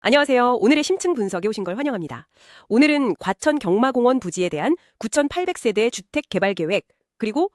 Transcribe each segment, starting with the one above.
안녕하세요. 오늘의 심층 분석에 오신 걸 환영합니다. 오늘은 과천 경마공원 부지에 대한 9,800세대 주택 개발 계획, 그리고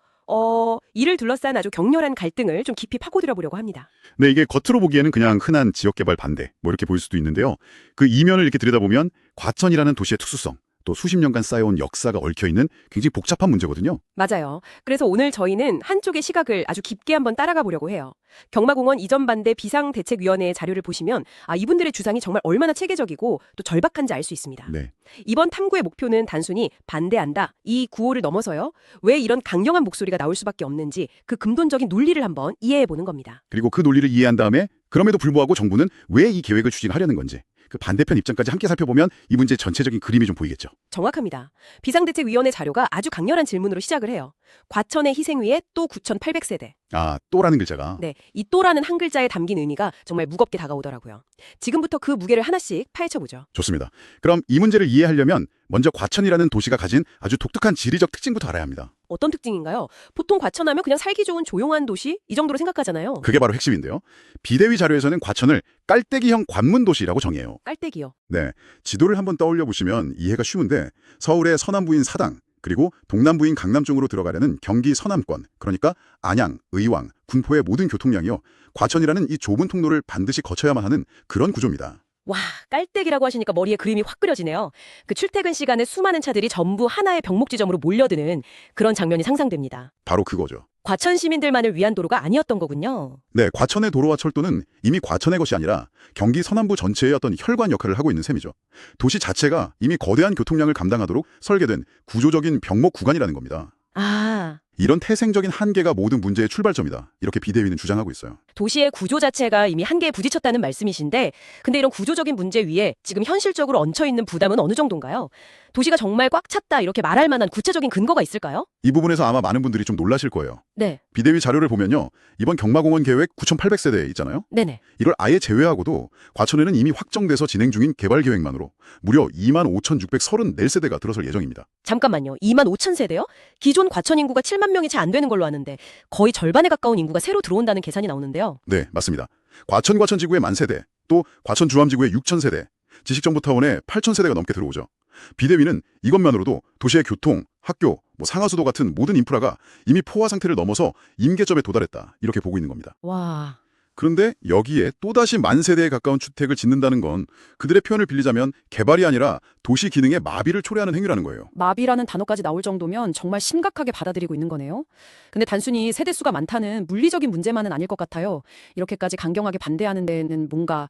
이를 둘러싼 아주 격렬한 갈등을 좀 깊이 파고들어 보려고 합니다. 네, 이게 겉으로 보기에는 그냥 흔한 지역개발 반대, 뭐 이렇게 보일 수도 있는데요. 그 이면을 이렇게 들여다보면 과천이라는 도시의 특수성, 또 수십 년간 쌓여온 역사가 얽혀있는 굉장히 복잡한 문제거든요. 맞아요. 그래서 오늘 저희는 한쪽의 시각을 아주 깊게 한번 따라가 보려고 해요. 경마공원 이전 반대 비상대책위원회의 자료를 보시면 이분들의 주장이 정말 얼마나 체계적이고 또 절박한지 알 수 있습니다. 네, 이번 탐구의 목표는 단순히 반대한다, 이 구호를 넘어서요. 왜 이런 강경한 목소리가 나올 수밖에 없는지 그 근본적인 논리를 한번 이해해 보는 겁니다. 그리고 그 논리를 이해한 다음에 그럼에도 불구하고 정부는 왜 이 계획을 추진하려는 건지 그 반대편 입장까지 함께 살펴보면 이 문제의 전체적인 그림이 좀 보이겠죠. 정확합니다. 비상대책위원회 자료가 아주 강렬한 질문으로 시작을 해요. 과천의 희생위에 또 9,800세대. 아, 또라는 글자가. 네, 이 또라는 한 글자에 담긴 의미가 정말 무겁게 다가오더라고요. 지금부터 그 무게를 하나씩 파헤쳐보죠. 좋습니다. 그럼 이 문제를 이해하려면 먼저 과천이라는 도시가 가진 아주 독특한 지리적 특징부터 알아야 합니다. 어떤 특징인가요? 보통 과천하면 그냥 살기 좋은 조용한 도시? 이 정도로 생각하잖아요. 그게 바로 핵심인데요. 비대위 자료에서는 과천을 깔때기형 관문도시라고 정의해요. 깔때기요. 네, 지도를 한번 떠올려 보시면 이해가 쉬운데 서울의 서남부인 사당, 그리고 동남부인 강남 쪽으로 들어가려는 경기 서남권, 그러니까 안양, 의왕, 군포의 모든 교통량이요. 과천이라는 이 좁은 통로를 반드시 거쳐야만 하는 그런 구조입니다. 와, 깔때기라고 하시니까 머리에 그림이 확 그려지네요. 그 출퇴근 시간에 수많은 차들이 전부 하나의 병목 지점으로 몰려드는 그런 장면이 상상됩니다. 바로 그거죠. 과천 시민들만을 위한 도로가 아니었던 거군요. 네, 과천의 도로와 철도는 이미 과천의 것이 아니라 경기 서남부 전체의 어떤 혈관 역할을 하고 있는 셈이죠. 도시 자체가 이미 거대한 교통량을 감당하도록 설계된 구조적인 병목 구간이라는 겁니다. 아, 이런 태생적인 한계가 모든 문제의 출발점이다. 이렇게 비대위는 주장하고 있어요. 도시의 구조 자체가 이미 한계에 부딪혔다는 말씀이신데, 근데 이런 구조적인 문제 위에 지금 현실적으로 얹혀있는 부담은 어느 정도인가요? 도시가 정말 꽉 찼다 이렇게 말할 만한 구체적인 근거가 있을까요? 이 부분에서 아마 많은 분들이 좀 놀라실 거예요. 네, 비대위 자료를 보면요. 이번 경마공원 계획 9,800세대 있잖아요. 네네. 이걸 아예 제외하고도 과천에는 이미 확정돼서 진행 중인 개발 계획만으로 무려 25,634세대가 들어설 예정입니다. 잠깐만요. 25,000세대요? 기존 과천 인구가 7만 명이 채 안 되는 걸로 아는데 거의 절반에 가까운 인구가 새로 들어온다는 계산이 나오는데요. 네, 맞습니다. 과천지구의 10,000세대, 또 과천주암지구의 6,000세대, 지식정보타운에 8,000세대가 넘게 들어오죠. 비대위는 이것만으로도 도시의 교통, 학교, 상하수도 같은 모든 인프라가 이미 포화 상태를 넘어서 임계점에 도달했다. 이렇게 보고 있는 겁니다. 와, 그런데 여기에 또다시 10,000세대에 가까운 주택을 짓는다는 건 그들의 표현을 빌리자면 개발이 아니라 도시 기능의 마비를 초래하는 행위라는 거예요. 마비라는 단어까지 나올 정도면 정말 심각하게 받아들이고 있는 거네요. 근데 단순히 세대수가 많다는 물리적인 문제만은 아닐 것 같아요. 이렇게까지 강경하게 반대하는 데는 뭔가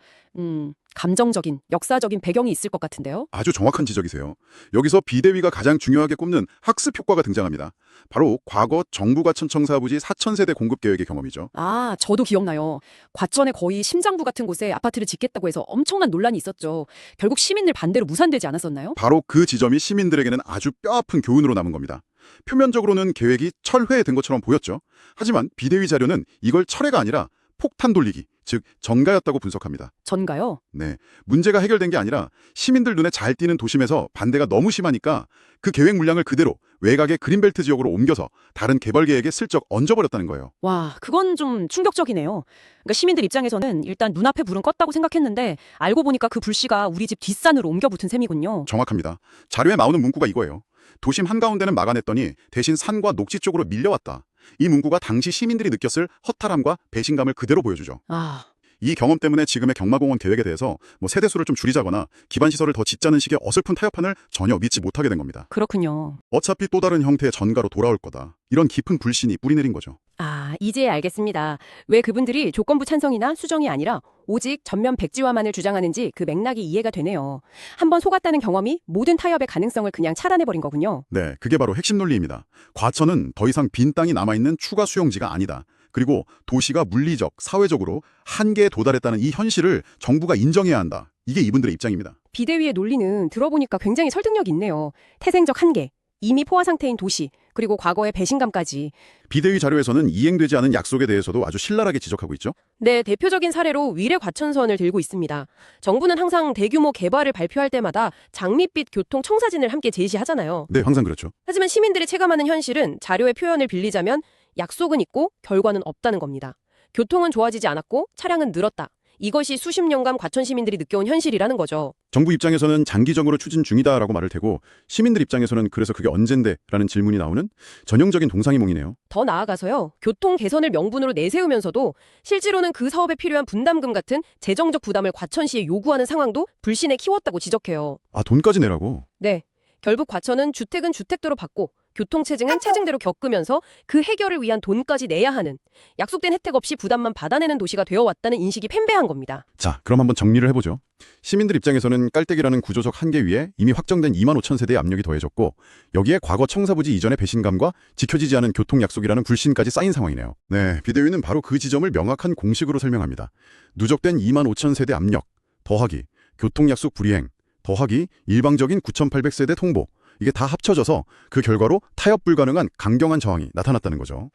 감정적인, 역사적인 배경이 있을 것 같은데요. 아주 정확한 지적이세요. 여기서 비대위가 가장 중요하게 꼽는 학습 효과가 등장합니다. 바로 과거 정부 과천청사 부지 4,000세대 공급 계획의 경험이죠. 아, 저도 기억나요. 과천에 거의 심장부 같은 곳에 아파트를 짓겠다고 해서 엄청난 논란이 있었죠. 결국 시민들 반대로 무산되지 않았었나요? 바로 그 지점이 시민들에게는 아주 뼈아픈 교훈으로 남은 겁니다. 표면적으로는 계획이 철회된 것처럼 보였죠. 하지만 비대위 자료는 이걸 철회가 아니라 폭탄 돌리기, 즉 전가였다고 분석합니다. 전가요? 네, 문제가 해결된 게 아니라 시민들 눈에 잘 띄는 도심에서 반대가 너무 심하니까 그 계획 물량을 그대로 외곽의 그린벨트 지역으로 옮겨서 다른 개발 계획에 슬쩍 얹어버렸다는 거예요. 와, 그건 좀 충격적이네요. 그러니까 시민들 입장에서는 일단 눈앞에 불은 껐다고 생각했는데 알고 보니까 그 불씨가 우리 집 뒷산으로 옮겨 붙은 셈이군요. 정확합니다. 자료에 나오는 문구가 이거예요. 도심 한가운데는 막아냈더니 대신 산과 녹지 쪽으로 밀려왔다. 이 문구가 당시 시민들이 느꼈을 허탈함과 배신감을 그대로 보여주죠. 아, 이 경험 때문에 지금의 경마공원 계획에 대해서 세대수를 좀 줄이자거나 기반시설을 더 짓자는 식의 어설픈 타협판을 전혀 믿지 못하게 된 겁니다. 그렇군요. 어차피 또 다른 형태의 전가로 돌아올 거다. 이런 깊은 불신이 뿌리내린 거죠. 아, 이제 알겠습니다. 왜 그분들이 조건부 찬성이나 수정이 아니라 오직 전면 백지화만을 주장하는지 그 맥락이 이해가 되네요. 한번 속았다는 경험이 모든 타협의 가능성을 그냥 차단해버린 거군요. 네, 그게 바로 핵심 논리입니다. 과천은 더 이상 빈 땅이 남아있는 추가 수용지가 아니다. 그리고 도시가 물리적, 사회적으로 한계에 도달했다는 이 현실을 정부가 인정해야 한다. 이게 이분들의 입장입니다. 비대위의 논리는 들어보니까 굉장히 설득력이 있네요. 태생적 한계, 이미 포화 상태인 도시, 그리고 과거의 배신감까지. 비대위 자료에서는 이행되지 않은 약속에 대해서도 아주 신랄하게 지적하고 있죠. 네, 대표적인 사례로 위례 과천선을 들고 있습니다. 정부는 항상 대규모 개발을 발표할 때마다 장밋빛 교통 청사진을 함께 제시하잖아요. 네, 항상 그렇죠. 하지만 시민들이 체감하는 현실은 자료의 표현을 빌리자면 약속은 있고 결과는 없다는 겁니다. 교통은 좋아지지 않았고 차량은 늘었다. 이것이 수십 년간 과천 시민들이 느껴온 현실이라는 거죠. 정부 입장에서는 장기적으로 추진 중이다라고 말을 테고 시민들 입장에서는 그래서 그게 언젠데라는 질문이 나오는 전형적인 동상이몽이네요. 더 나아가서요. 교통 개선을 명분으로 내세우면서도 실제로는 그 사업에 필요한 분담금 같은 재정적 부담을 과천시에 요구하는 상황도 불신에 키웠다고 지적해요. 아, 돈까지 내라고? 네. 결국 과천은 주택은 주택대로 받고 교통체증은 체증대로 겪으면서 그 해결을 위한 돈까지 내야 하는 약속된 혜택 없이 부담만 받아내는 도시가 되어왔다는 인식이 팽배한 겁니다. 자, 그럼 한번 정리를 해보죠. 시민들 입장에서는 깔때기라는 구조적 한계 위에 이미 확정된 2만 5천 세대의 압력이 더해졌고 여기에 과거 청사부지 이전의 배신감과 지켜지지 않은 교통 약속이라는 불신까지 쌓인 상황이네요. 네, 비대위는 바로 그 지점을 명확한 공식으로 설명합니다. 누적된 2만 5천 세대 압력, 더하기 교통 약속 불이행, 더하기 일방적인 9,800세대 통보, 이게 다 합쳐져서 그 결과로 타협 불가능한 강경한 저항이 나타났다는 거죠.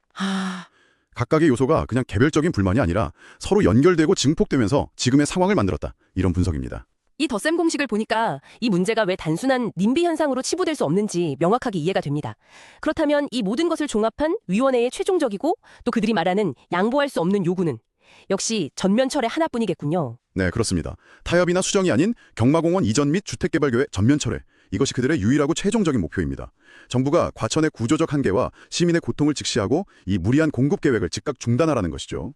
각각의 요소가 그냥 개별적인 불만이 아니라 서로 연결되고 증폭되면서 지금의 상황을 만들었다. 이런 분석입니다. 이 덧셈 공식을 보니까 이 문제가 왜 단순한 님비 현상으로 치부될 수 없는지 명확하게 이해가 됩니다. 그렇다면 이 모든 것을 종합한 위원회의 최종적이고 또 그들이 말하는 양보할 수 없는 요구는 역시 전면철의 하나뿐이겠군요. 네, 그렇습니다. 타협이나 수정이 아닌 경마공원 이전 및 주택개발계획 전면 철회. 이것이 그들의 유일하고 최종적인 목표입니다. 정부가 과천의 구조적 한계와 시민의 고통을 직시하고 이 무리한 공급 계획을 즉각 중단하라는 것이죠.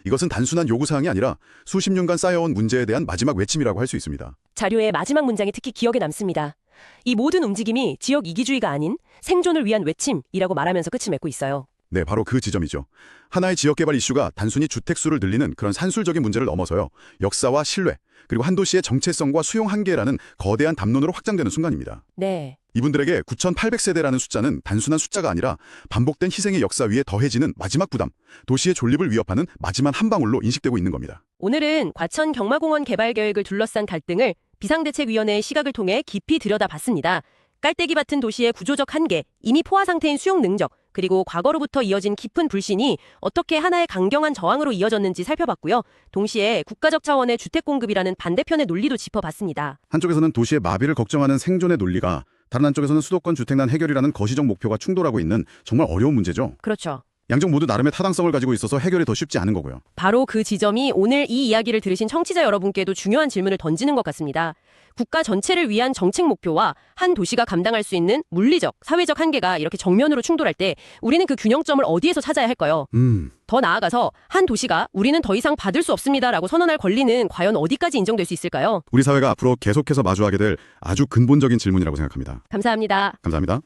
이것은 단순한 요구사항이 아니라 수십 년간 쌓여온 문제에 대한 마지막 외침이라고 할 수 있습니다. 자료의 마지막 문장이 특히 기억에 남습니다. 이 모든 움직임이 지역 이기주의가 아닌 생존을 위한 외침이라고 말하면서 끝을 맺고 있어요. 네, 바로 그 지점이죠. 하나의 지역개발 이슈가 단순히 주택수를 늘리는 그런 산술적인 문제를 넘어서요. 역사와 신뢰, 그리고 한 도시의 정체성과 수용 한계라는 거대한 담론으로 확장되는 순간입니다. 네. 이분들에게 9,800세대라는 숫자는 단순한 숫자가 아니라 반복된 희생의 역사 위에 더해지는 마지막 부담, 도시의 존립을 위협하는 마지막 한 방울로 인식되고 있는 겁니다. 오늘은 과천 경마공원 개발 계획을 둘러싼 갈등을 비상대책위원회의 시각을 통해 깊이 들여다봤습니다. 깔때기 같은 도시의 구조적 한계, 이미 포화 상태인 수용 능력, 그리고 과거로부터 이어진 깊은 불신이 어떻게 하나의 강경한 저항으로 이어졌는지 살펴봤고요. 동시에 국가적 차원의 주택 공급이라는 반대편의 논리도 짚어봤습니다. 한쪽에서는 도시의 마비를 걱정하는 생존의 논리가, 다른 한쪽에서는 수도권 주택난 해결이라는 거시적 목표가 충돌하고 있는 정말 어려운 문제죠. 그렇죠. 양쪽 모두 나름의 타당성을 가지고 있어서 해결이 더 쉽지 않은 거고요. 바로 그 지점이 오늘 이 이야기를 들으신 청취자 여러분께도 중요한 질문을 던지는 것 같습니다. 국가 전체를 위한 정책 목표와 한 도시가 감당할 수 있는 물리적, 사회적 한계가 이렇게 정면으로 충돌할 때 우리는 그 균형점을 어디에서 찾아야 할까요? 더 나아가서 한 도시가 우리는 더 이상 받을 수 없습니다라고 선언할 권리는 과연 어디까지 인정될 수 있을까요? 우리 사회가 앞으로 계속해서 마주하게 될 아주 근본적인 질문이라고 생각합니다. 감사합니다. 감사합니다.